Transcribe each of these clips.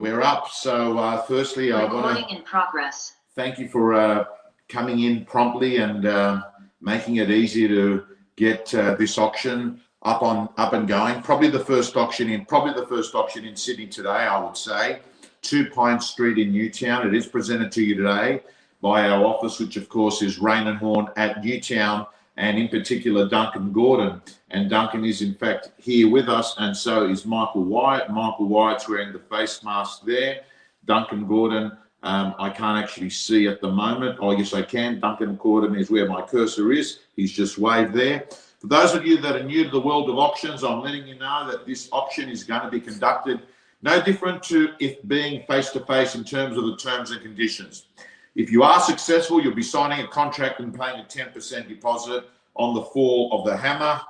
We're up. So firstly, I want to thank you for coming in promptly and making it easy to get this auction up and going. Probably the first auction in Sydney today, I would say. 2 Pine Street in Newtown. It is presented to you today by our office, which of course is Raine and Horne at Newtown, and in particular Duncan Gordon. And Duncan is in fact here with us, and so is Michael Wyatt. Michael Wyatt's wearing the face mask there. Duncan Gordon, I can't actually see at the moment. Oh, yes, I can. Duncan Gordon is where my cursor is. He's just waved there. For those of you that are new to the world of auctions, I'm letting you know that this auction is going to be conducted no different to if being face-to-face in terms of the terms and conditions. If you are successful, you'll be signing a contract and paying a 10% deposit on the fall of the hammer.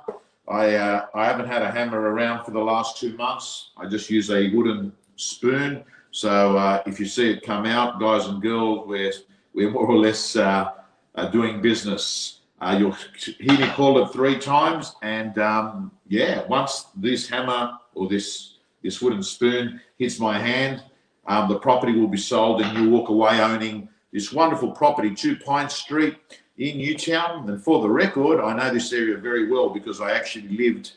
I haven't had a hammer around for the last 2 months. I just use a wooden spoon. So if you see it come out, guys and girls, we're more or less doing business. You'll hear me call it 3 times. And yeah, once this hammer or this wooden spoon hits my hand, the property will be sold and you walk away owning this wonderful property, 2 Pine Street in Newtown. And for the record, I know this area very well because I actually lived.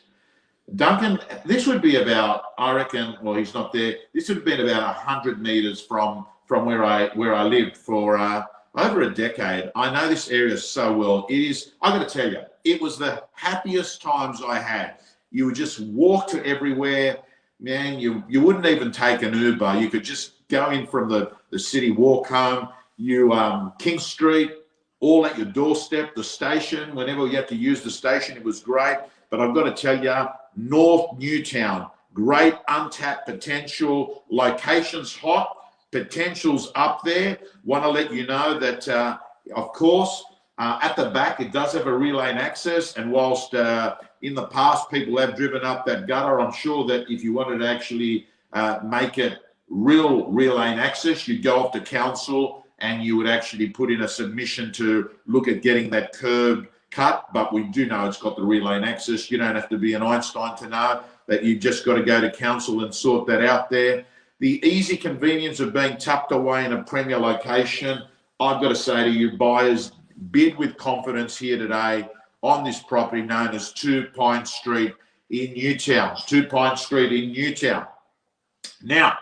Duncan, this would be about, I reckon, well, he's not there. This would have been about 100 metres from where I lived for over a decade. I know this area so well. It is, I got to tell you, it was the happiest times I had. You would just walk to everywhere. Man, you wouldn't even take an Uber. You could just go in from the city, walk home. King Street, all at your doorstep. The station, whenever you had to use the station, it was great. But I've got to tell you, North Newtown, great untapped potential. Locations hot, potentials up there. Want to let you know that, of course, at the back, it does have a rear-lane access. And whilst in the past, people have driven up that gutter, I'm sure that if you wanted to actually make it real rear-lane access, you'd go off to council and you would actually put in a submission to look at getting that curb cut. But we do know it's got the rear-lane access. You don't have to be an Einstein to know that you've just got to go to council and sort that out there. The easy convenience of being tucked away in a premier location, I've got to say to you, buyers, bid with confidence here today on this property known as 2 Pine Street in Newtown. 2 Pine Street in Newtown. Now,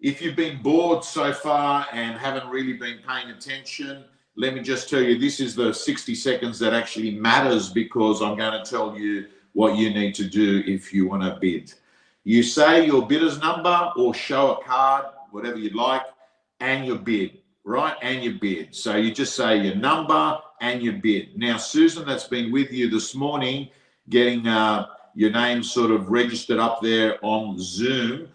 if you've been bored so far and haven't really been paying attention, let me just tell you, this is the 60 seconds that actually matters, because I'm going to tell you what you need to do if you want to bid. You say your bidder's number or show a card, whatever you'd like, and your bid, right? And your bid. So you just say your number and your bid. Now, Susan, that's been with you this morning, getting your name sort of registered up there on Zoom,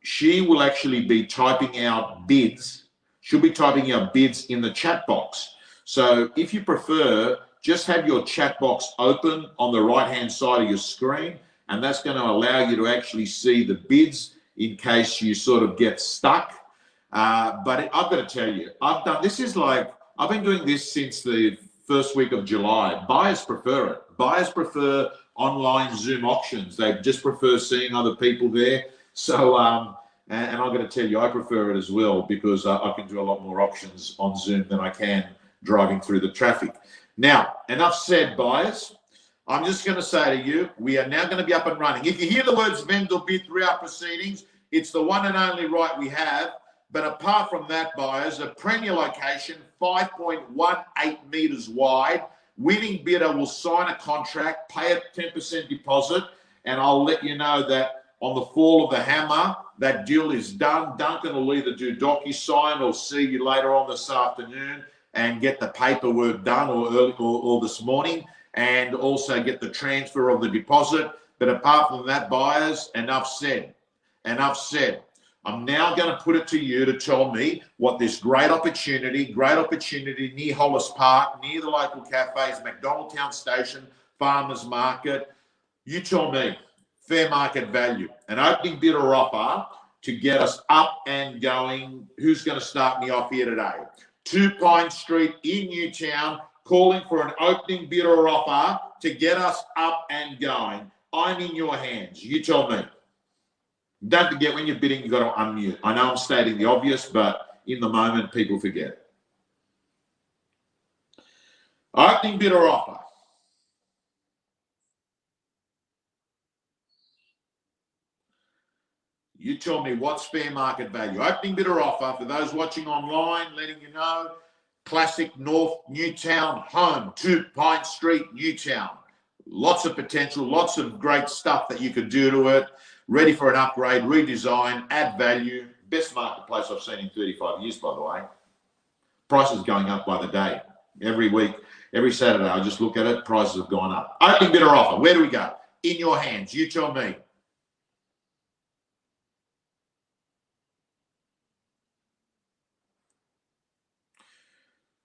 she will actually be typing out bids. She'll be typing out bids in the chat box. So if you prefer, just have your chat box open on the right-hand side of your screen, and that's going to allow you to actually see the bids in case you sort of get stuck. But I've got to tell you, I've been doing this since the first week of July. Buyers prefer it. Buyers prefer online Zoom auctions. They just prefer seeing other people there. So, and I'm going to tell you, I prefer it as well, because I can do a lot more auctions on Zoom than I can driving through the traffic. Now, enough said, buyers. I'm just going to say to you, we are now going to be up and running. If you hear the words vendor bid throughout proceedings, it's the one and only right we have. But apart from that, buyers, a premier location, 5.18 metres wide. Winning bidder will sign a contract, pay a 10% deposit, and I'll let you know that on the fall of the hammer, that deal is done. Duncan will either do DocuSign or see you later on this afternoon and get the paperwork done, or this morning, and also get the transfer of the deposit. But apart from that, buyers, enough said. Enough said. I'm now going to put it to you to tell me what this great opportunity near Hollis Park, near the local cafes, McDonald Town Station, Farmers Market. You tell me, fair market value, an opening bid or offer to get us up and going. Who's going to start me off here today? 2 Pine Street in Newtown, calling for an opening bid or offer to get us up and going. I'm in your hands. You tell me. Don't forget, when you're bidding, you've got to unmute. I know I'm stating the obvious, but in the moment, people forget. Opening bid or offer? You tell me what's fair market value. Opening bid or offer, for those watching online, letting you know, classic North Newtown home, 2 Pine Street, Newtown. Lots of potential, lots of great stuff that you could do to it. Ready for an upgrade, redesign, add value. Best marketplace I've seen in 35 years, by the way. Prices going up by the day. Every week, every Saturday, I just look at it, prices have gone up. Opening bid or offer, where do we go? In your hands, you tell me.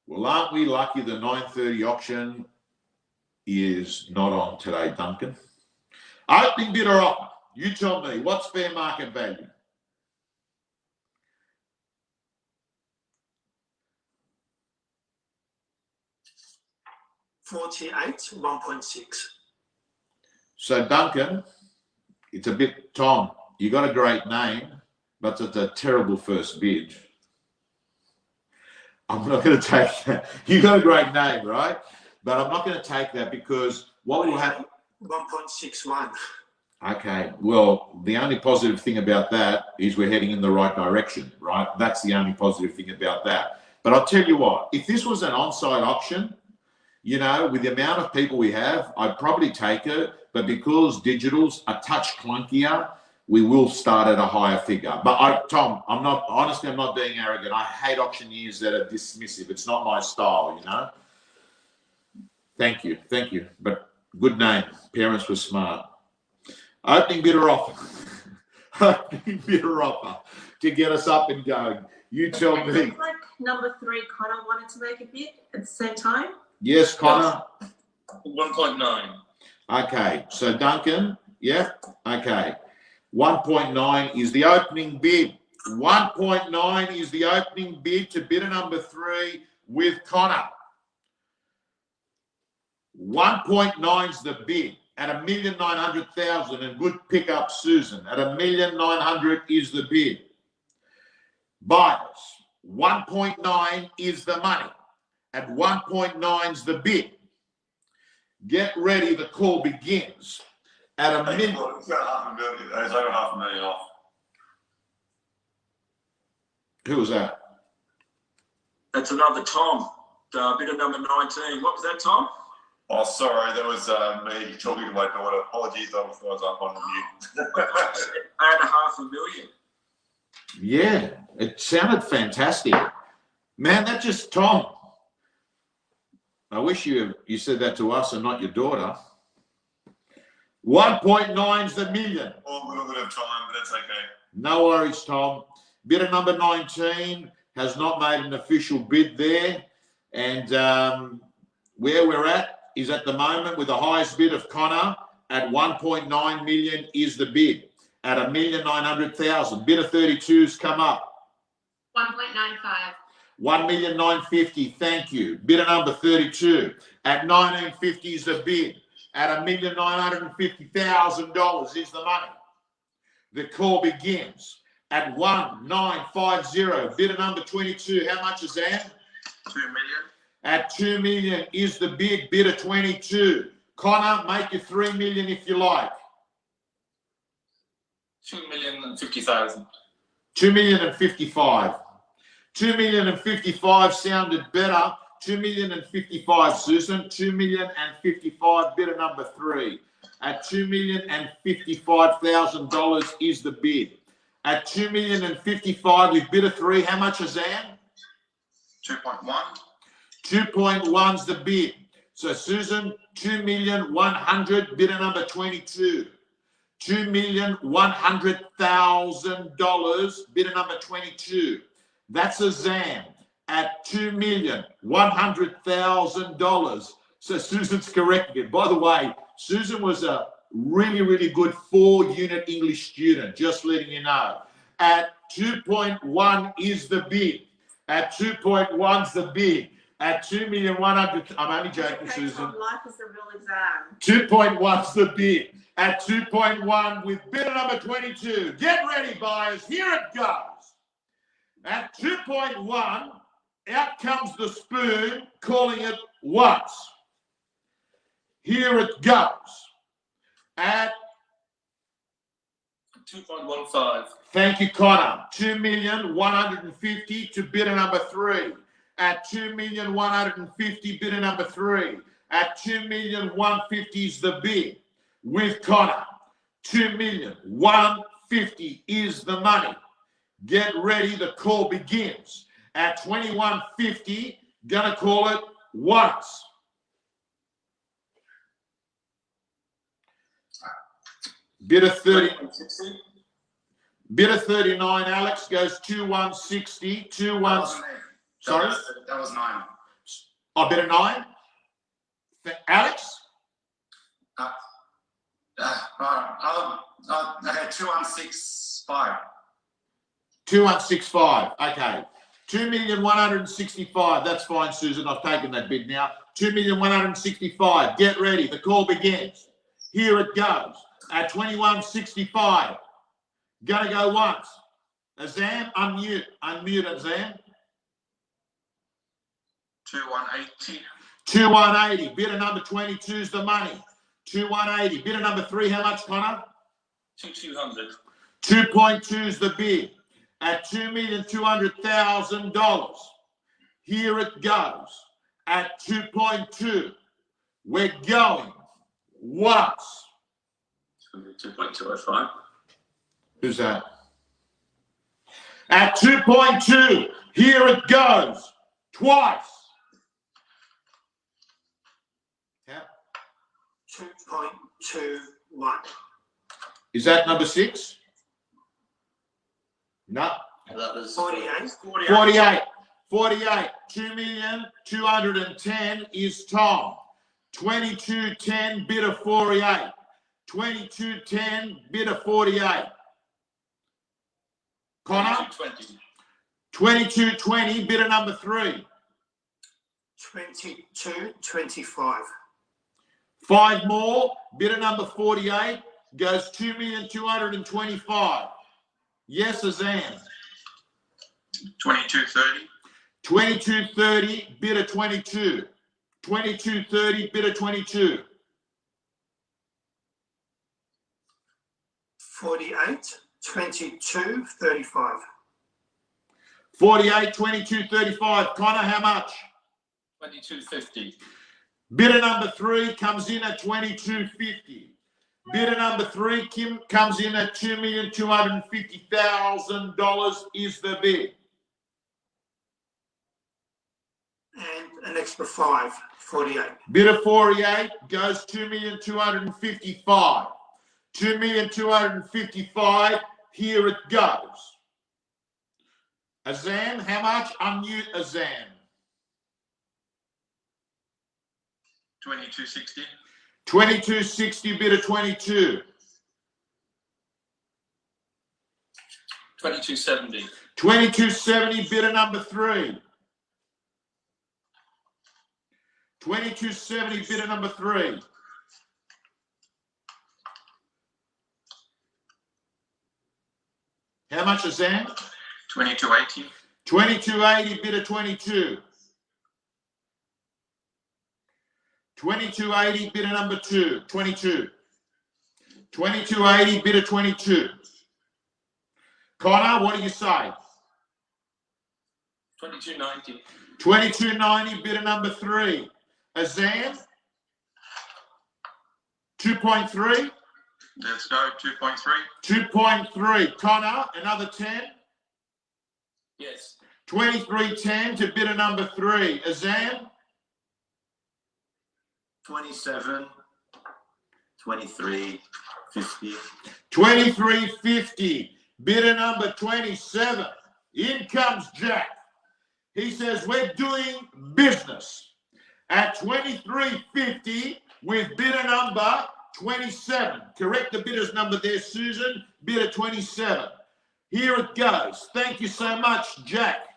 Well, aren't we lucky the 9:30 auction is not on today, Duncan? Opening bid or offer? You tell me, what's fair market value? $48, 1.6. So, Duncan, it's a bit, Tom, you got a great name, but it's a terrible first bid. I'm not going to take that. You got a great name, right? But I'm not going to take that because what will happen? 1.61. Okay. Well, the only positive thing about that is we're heading in the right direction, right? That's the only positive thing about that. But I'll tell you what, if this was an on-site auction, you know, with the amount of people we have, I'd probably take it. But because digital's a touch clunkier, we will start at a higher figure. But Tom, I'm not being arrogant. I hate auctioneers that are dismissive. It's not my style, you know. Thank you. But good name. Parents were smart. Opening bid or offer. Opening bid or offer to get us up and going. You tell me. It looked like number 3, Connor, wanted to make a bid at the same time. Yes, Connor. 1.9. Okay. So Duncan, yeah. Okay. 1.9 is the opening bid. 1.9 is the opening bid to bidder number 3 with Connor. 1.9 is the bid at $1,900,000, and good pickup, Susan. At $1,900,000 is the bid. Buyers, 1.9 is the money. At 1.9 is the bid. Get ready, the call begins. At a million. It's got $500,000. It's over $500,000 off. Who was that? That's another Tom. Bidder number 19. What was that, Tom? Oh, sorry, that was me talking to my daughter. Apologies, I was up on mute. $8.5 million. Yeah, it sounded fantastic. Man, that just, Tom, I wish you said that to us and not your daughter. 1.9 is the million. Oh, a little bit of time, but that's okay. No worries, Tom. Bidder number 19 has not made an official bid there. And where we're at is at the moment with the highest bid of Connor at 1.9 million is the bid. At $1,900,000. Bidder 32's come up. 1.95. 1,950,000. Thank you. Bidder number 32 at 1950 is the bid. At $1,950,000 is the money. The call begins at 1,950. Bidder number 22. How much is that? 2 million. At 2 million is the bid. Bidder 22. Connor, make your 3 million if you like. 2,050,000. 2,055,000. 2,055,000 sounded better. 2,055,000, Susan. 2,055,000, bidder number 3. At $2,055,000 is the bid. At 2,055,000 with bidder 3, how much is that? 2.1. 2.1's the bid. So Susan, 2,100,000, bidder number 22. $2,100,000, bidder number 22. That's a ZAM at $2,100,000. So Susan's correcting it. By the way, Susan was a really, really good 4-unit English student, just letting you know. At 2.1 is the bid. At 2.1's the bid. At 2,100,000, I'm only joking, Susan. Life is a real exam. 2.1's the bid. at 2.1 with bidder number 22. Get ready, buyers. Here it goes. At 2.1, out comes the spoon, calling it once. Here it goes. At 2.15. Thank you, Connor. 2,150,000 to bidder number 3. At 2,150,000, bidder number 3. At 2,150,000 is the bid with Connor. 2,150,000 is the money. Get ready, the call begins. At 21.50, gonna call it once. Bidder 30. Bidder 39, Alex goes 2160, 21. Sorry? That was 9. Oh, bidder 9. Alex? Okay, 2165. 2165. Okay. 2,165,000. That's fine, Susan. I've taken that bid now. 2,165,000. Get ready. The call begins. Here it goes. At 2165. Gonna go once. Azam, unmute. Unmute, Azam. 2180. 2180. Bidder number 22 is the money. 2180. Bidder number 3, how much, Connor? 2,200. 2.2 is the bid. At $2,200,000. Here it goes. At 2.2. We're going once. 2.205. Who's that? At 2.2. Here it goes. Twice. Yeah. 2.21. Is that number 6? No. That was 48. 48. 48. 2,210,000 is Tom. 2210 bidder 48. 2210 bidder 48. Connor? 2220. 2220 bidder number 3. 2225. 5 more. Bidder number 48 goes 2,225,000. Yes, Azam. 2230. 2230 bidder 22. 2230 bidder 22. 48. 2235. 48 2235. Connor, how much? 2250. Bidder number 3 comes in at 2250. Bidder number 3 comes in at $2,250,000 is the bid. And an extra 5. 48. Bidder 48 goes 2,255,000. 2,255,000. Here it goes. Azam, how much? Unmute Azam. 2260. 2260 bidder 22. 2270. 2270 bidder number 3. 2270 bidder number 3. How much is that? 2280. 2280 bidder 22. 2280 bidder number 2. 22. 2280 bidder 22. Connor, what do you say? 2290. 2290 bidder number 3. Azam? 2.3. Let's go. 2.3. 2.3. Connor, another 10. Yes. 2310 to bidder number 3. Azam? 27, 23, 50. 2350. Bidder number 27. In comes Jack. He says, we're doing business at 2350 with bidder number 27. Correct the bidder's number there, Susan. Bidder 27. Here it goes. Thank you so much, Jack.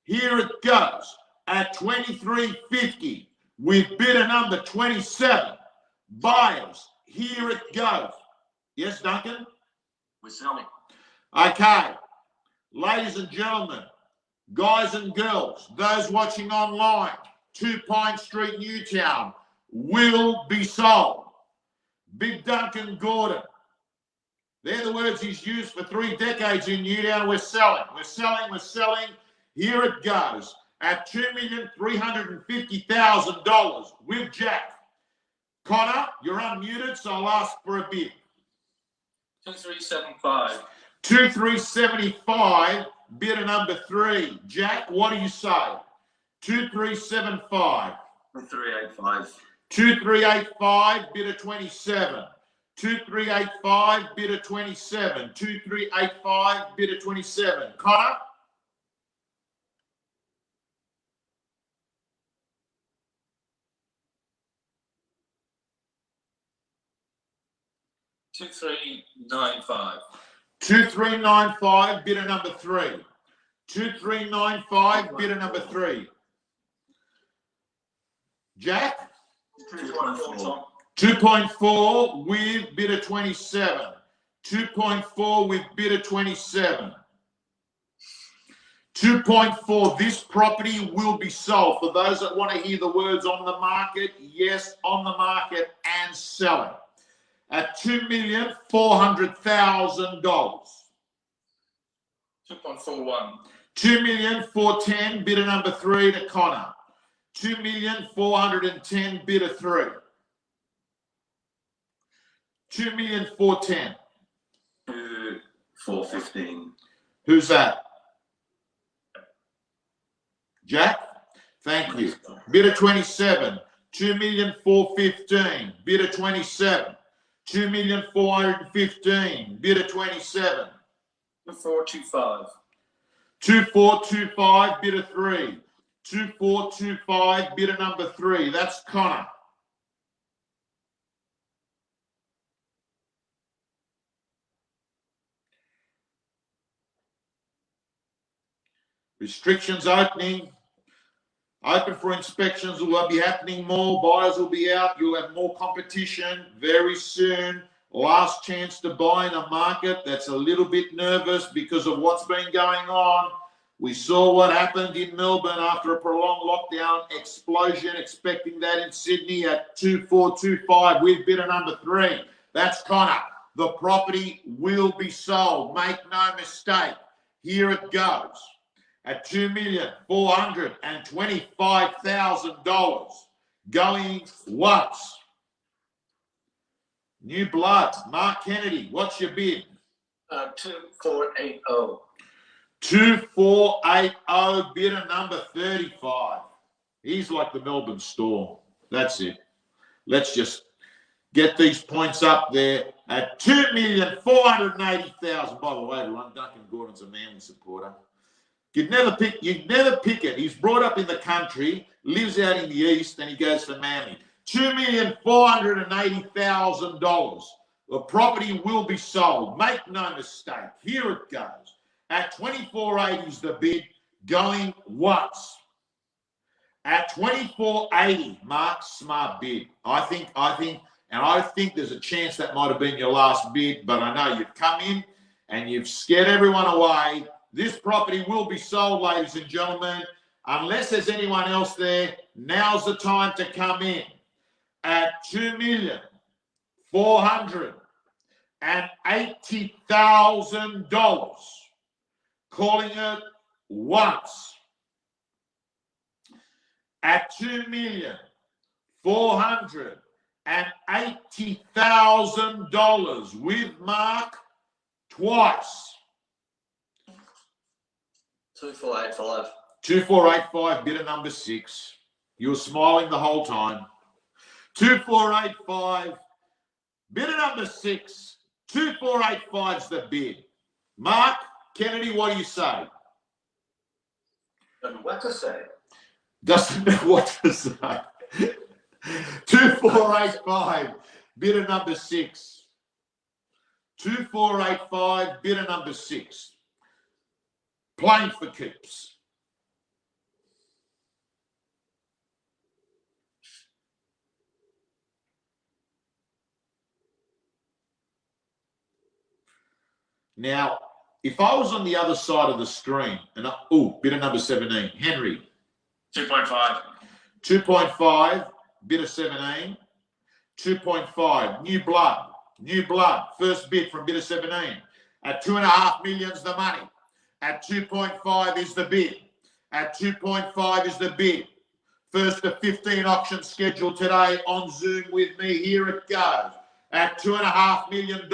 Here it goes at 2350 with bidder number 27. Buyers, here it goes. Yes, Duncan? We're selling. Okay. Ladies and gentlemen, guys and girls, those watching online, 2 Pine St Newtown will be sold. Big Duncan Gordon. They're the words he's used for 3 decades in Newtown. We're selling. We're selling. We're selling. Here it goes at $2,350,000 with Jack. Connor, you're unmuted, so I'll ask for a bid. 2375. 2375, bidder number 3. Jack, what do you say? 2375. 2385. 2385, bidder 27. 2385, bidder 27. 2385, bidder 27. Connor? 2395. 2395, bidder number 3. 2395, bidder number 3. Jack? 2.4, Tom. 2.4 with bidder 27. 2.4 with bidder 27. 2.4, this property will be sold. For those that want to hear the words on the market, yes, on the market and selling. At $2,400,000. 2.41. 2,410,000, bidder number 3 to Connor. 2,410,000, bidder 3. 2,410,000. 415. Who's that? Jack? Thank you. Bidder 27. 2,415,000, bidder 27. 2,415,000, bidder 27. 2425. 2425, bidder 3. 2425, bidder number 3. That's Connor. Restrictions opening. Open for inspections will be happening more. Buyers will be out. You'll have more competition very soon. Last chance to buy in a market that's a little bit nervous because of what's been going on. We saw what happened in Melbourne after a prolonged lockdown explosion, expecting that in Sydney at 2425 with bidder number 3. That's Connor. The property will be sold. Make no mistake. Here it goes. At $2,425,000. Going once. New blood. Mark Kennedy, what's your bid? 2480. 2480, bidder number 35. He's like the Melbourne Storm. That's it. Let's just get these points up there at $2,480,000. By the way, everyone, Duncan Gordon's a Manly supporter. You'd never pick it. He's brought up in the country, lives out in the east, and he goes for Manly. $2,480,000. The property will be sold. Make no mistake. Here it goes. At 2480 is the bid, going once. At 2480, Mark, smart bid. I think there's a chance that might have been your last bid, but I know you've come in and you've scared everyone away. This property will be sold, ladies and gentlemen. Unless there's anyone else there, now's the time to come in at $2,480,000. Calling it once at $2,480,000 with Mark twice. 2485. 2485, bidder number 6. You were smiling the whole time. 2485, bidder number 6. 2485's the bid. Mark Kennedy, what do you say? And what to say? Doesn't know what to say. 2485, bidder number 6. 2485, bidder number 6. Playing for keeps. Now, if I was on the other side of the screen, and bidder number 17, Henry. 2.5. 2.5, bidder 17. 2.5, new blood, first bid from bidder 17. At 2.5 million's the money. At 2.5 is the bid. At 2.5 is the bid. First of 15 auctions scheduled today on Zoom with me. Here it goes. At $2.5 million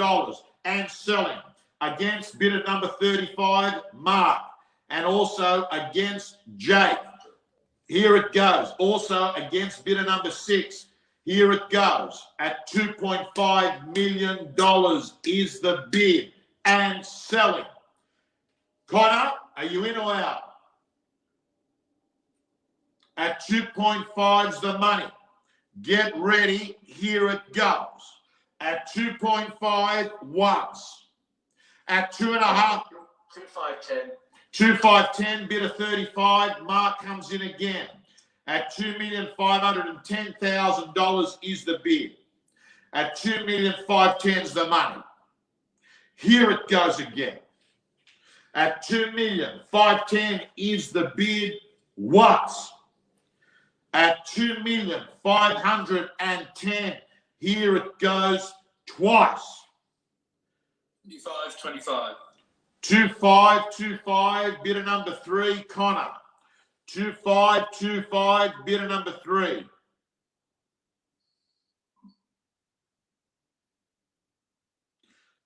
and selling against bidder number 35, Mark, and also against Jake. Here it goes. Also against bidder number 6. Here it goes. At $2.5 million is the bid and selling. Connor, are you in or out? At 2.5's the money. Get ready. Here it goes. At 2.5 once. At 2.5. 2510. 2510, bidder 35. Mark comes in again. At $2,510,000 is the bid. At $2,510,000's the money. Here it goes again. At $2,510,000 is the bid once. At $2,510,000, here it goes twice. 2525. 2525, bidder number 3, Connor. 2525, bidder number 3.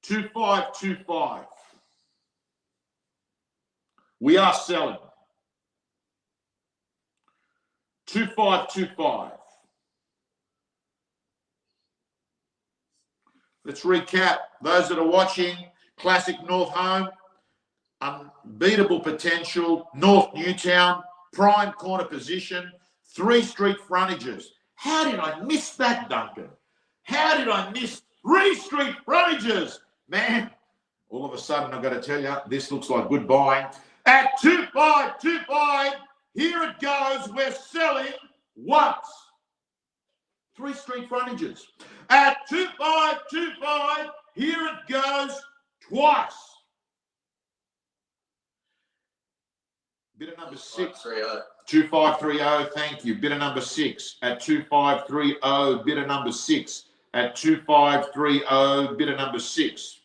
$2,525. We are selling. 2,525. Let's recap. Those that are watching, Classic North Home, unbeatable potential, North Newtown, prime corner position, 3 street frontages. How did I miss that, Duncan? How did I miss 3 street frontages? Man, all of a sudden I've got to tell you, this looks like good buying. At 2,525, here it goes. We're selling once. 3 street frontages. At 2,525, here it goes twice. Bidder number 6. 2530, thank you. Bidder number 6 at 2530. Bidder number 6 at 2530. Bidder number 6.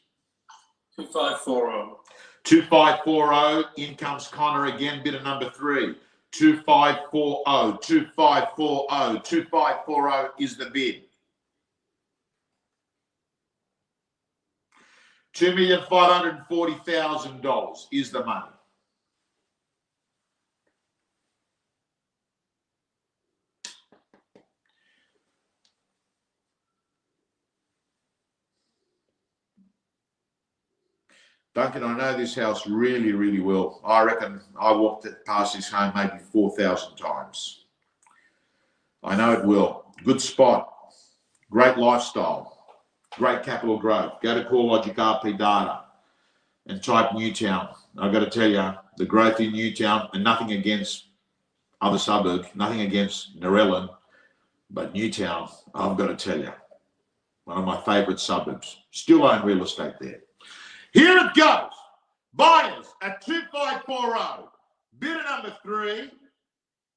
2540. 2540. In comes Connor again. Bidder number 3. 2540. 2540. 2540 is the bid. $2,540,000 is the money. Duncan, I know this house really, really well. I reckon I walked past this home maybe 4,000 times. I know it well. Good spot. Great lifestyle. Great capital growth. Go to CoreLogic RP Data and type Newtown. I've got to tell you, the growth in Newtown, and nothing against other suburbs, nothing against Narellan, but Newtown, I've got to tell you, one of my favourite suburbs. Still own real estate there. Here it goes. Buyers at 2540. Bidder number 3.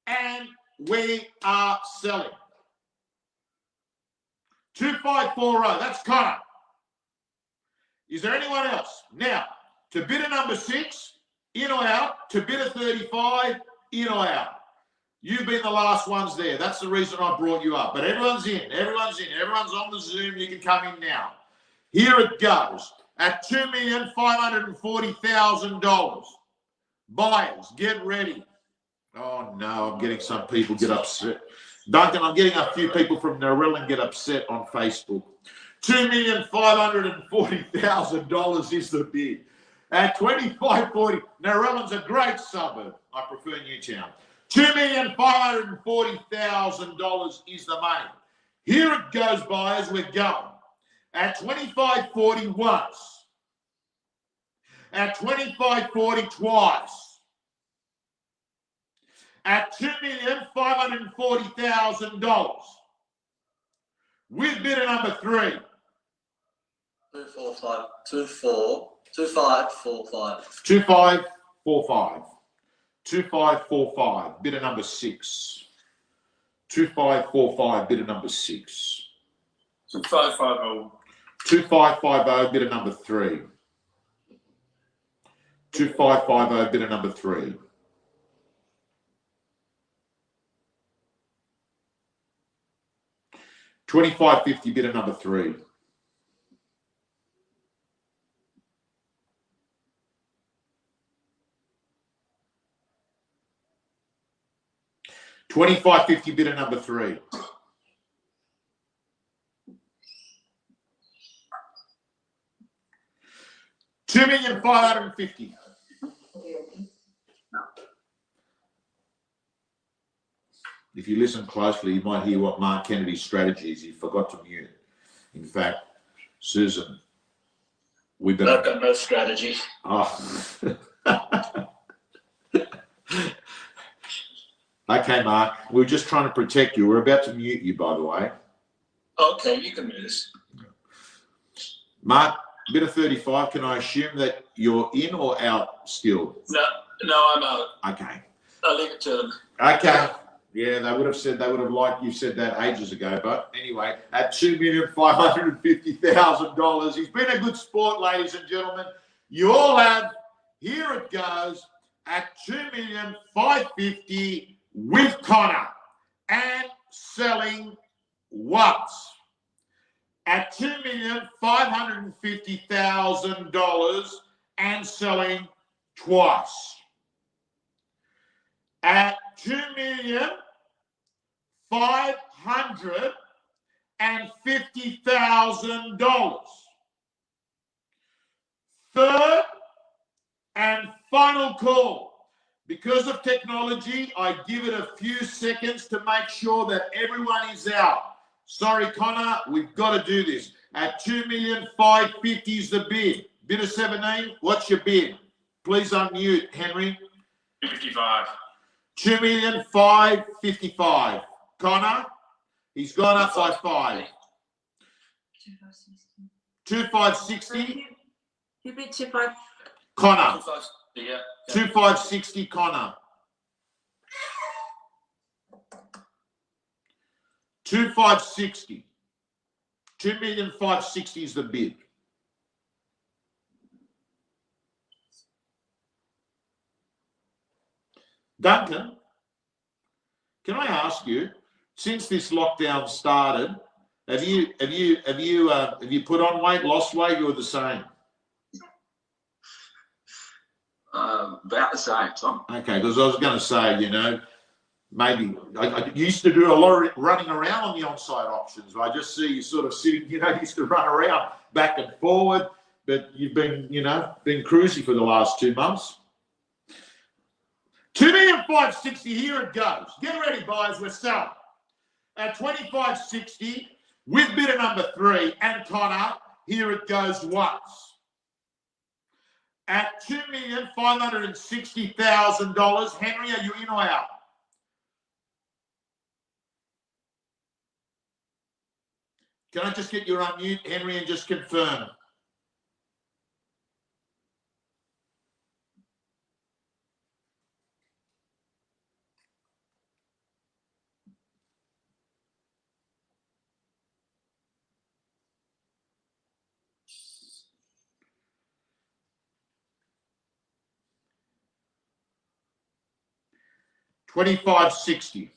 And we are selling. 2540. That's Connor. Is there anyone else? Now, to bidder number 6, in or out. To bidder 35, in or out. You've been the last ones there. That's the reason I brought you up. But everyone's in. Everyone's in. Everyone's on the Zoom. You can come in now. Here it goes. At $2,540,000. Buyers, get ready. Oh no, I'm getting some people get upset. Duncan, I'm getting a few people from Narellan get upset on Facebook. $2,540,000 is the bid. At 2540, Narellan's a great suburb. I prefer Newtown. $2,540,000 is the money. Here it goes, buyers. We're going. At 2540 once. At 2540 twice. At $2,540,000. With bidder number 3. 245. 24. 2545. 2545. 2545, bidder number 6. 2545, bidder number 6. 2550. 2550, bidder number 3. 2550, bidder number 3. 2550, bidder number 3. 2550, bidder number 3. 2,550,000. If you listen closely, you might hear what Mark Kennedy's strategy is. He forgot to mute. In fact, Susan, we've been. I've got no strategy. Oh. Okay, Mark. We're just trying to protect you. We're about to mute you, by the way. Okay, you can move this. Mark, bidder 35. Can I assume that you're in or out still? No, I'm out. Okay. I'll leave it to them. Okay. Yeah, they would have liked you said that ages ago. But anyway, at $2,550,000, he's been a good sport, ladies and gentlemen. You all have. Here it goes at $2,550,000 with Connor and selling once at $2,550,000 and selling twice at $2,550,000. Third and final call. Because of technology, I give it a few seconds to make sure that everyone is out. Sorry, Connor, we've got to do this. At $2,550,000 is the bid. Bidder 17, what's your bid? Please unmute, Henry. 55. $2,555,000. Connor, he's gone up by 5. 2,560. You bid 25. Connor. 2560, yeah. 2,560. Connor. 2,560. 2,560,000 is the bid. Duncan, can I ask you, since this lockdown started, have you put on weight, lost weight, you're the same? About the same, Tom. Okay, because I was going to say, you know, maybe I used to do a lot of running around on the onside options. I just see you sort of sitting, you know, used to run around back and forward, but you've been, you know, been cruisy for the last 2 months. 2,560,000, here it goes. Get ready, guys, we're selling. At 2,560 with bidder number 3 and Connor, here it goes once. At $2,560,000, Henry, are you in or out? Can I just get your unmute, Henry, and just confirm? $2,560.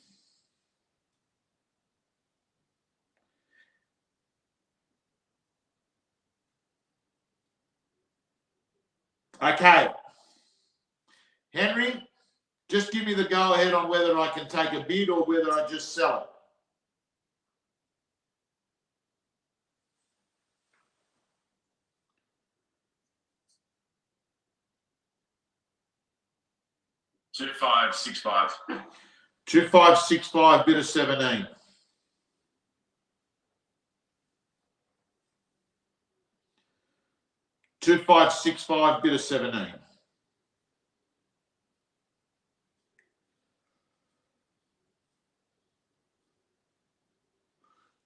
Okay. Henry, just give me the go ahead on whether I can take a bid or whether I just sell it. $2,565. 2,565, bidder 17. 2,565, bidder 17.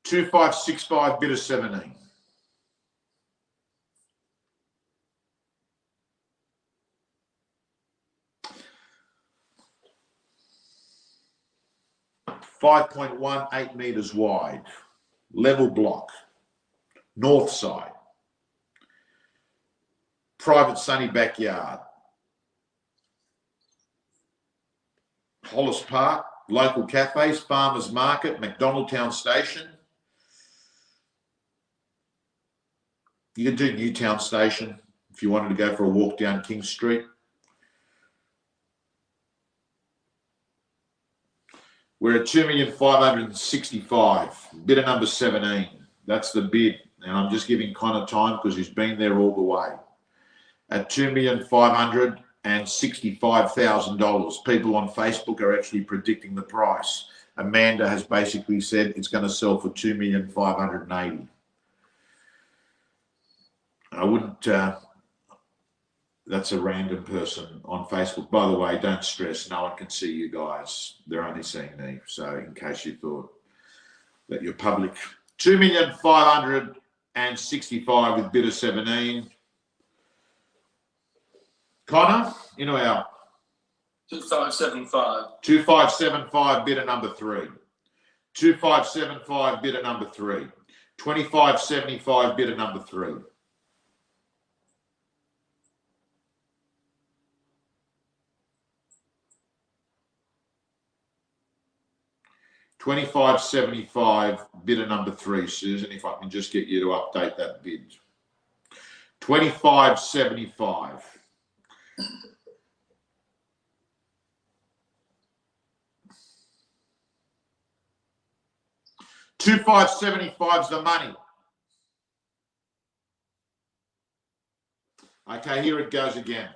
2,565, bidder 17. 5.18 metres wide, level block, north side, private sunny backyard, Hollis Park, local cafes, farmers market, McDonald Town Station. You can do Newtown Station if you wanted to go for a walk down King Street. We're at 2,565,000, bidder number 17. That's the bid. And I'm just giving Connor time because he's been there all the way. At $2,565,000. People on Facebook are actually predicting the price. Amanda has basically said it's going to sell for $2,580,000. I wouldn't, that's a random person on Facebook. By the way, don't stress. No one can see you guys. They're only seeing me. So in case you thought that you're public. 2,565,000 with bidder 17. Connor, in or out? 2575. 2575, bidder number 3. 2575, bidder number 3. 2575, bidder number 3. 2575, bidder number 3, Susan, if I can just get you to update that bid. 2575. $2,575's the money. Okay, here it goes again.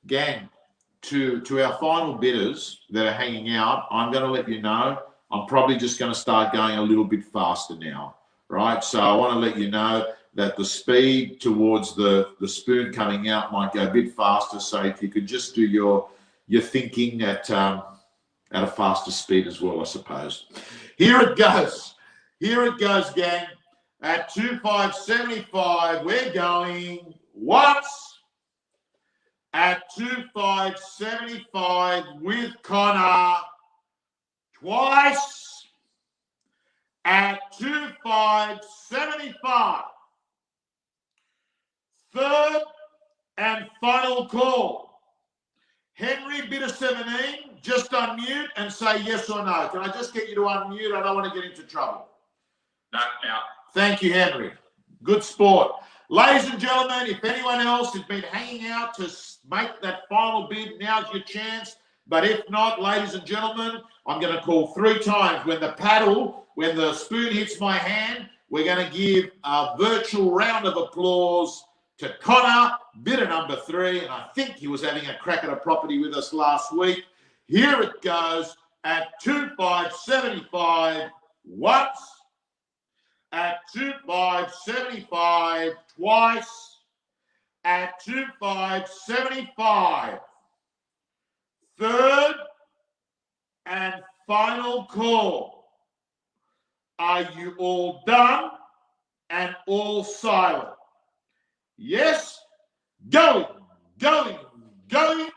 Gang, to our final bidders that are hanging out, I'm going to let you know, I'm probably just going to start going a little bit faster now, right? So I want to let you know that the speed towards the spoon coming out might go a bit faster. So if you could just do your thinking at a faster speed as well, I suppose. Here it goes. Here it goes, gang. At 2,575, we're going once. At 2,575 with Connor, twice. At 2,575. Third and final call. Henry, bidder 17, just unmute and say yes or no. Can I just get you to unmute? I don't want to get into trouble. No, out. Thank you, Henry. Good sport. Ladies and gentlemen, if anyone else has been hanging out to make that final bid, now's your chance. But if not, ladies and gentlemen, I'm going to call 3 times. When the spoon hits my hand, we're going to give a virtual round of applause to Connor, bidder number 3. And I think he was having a crack at a property with us last week. Here it goes at 2,575 once. At 2,575 twice. At 2,575. Third and final call. Are you all done and all silent? Yes? Going, going, going,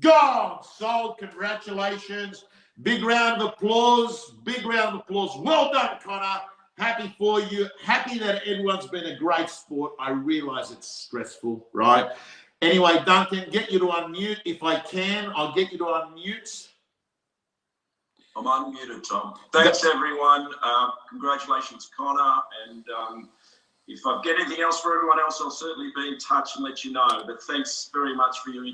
gone. Sold. Congratulations. Big round of applause. Big round of applause. Well done, Connor. Happy for you. Happy that everyone's been a great sport. I realise it's stressful, right? Anyway, Duncan, get you to unmute. If I can, I'll get you to unmute. I'm unmuted, Tom. Thanks, everyone. Congratulations, Connor. And if I get anything else for everyone else, I'll certainly be in touch and let you know. But thanks very much for your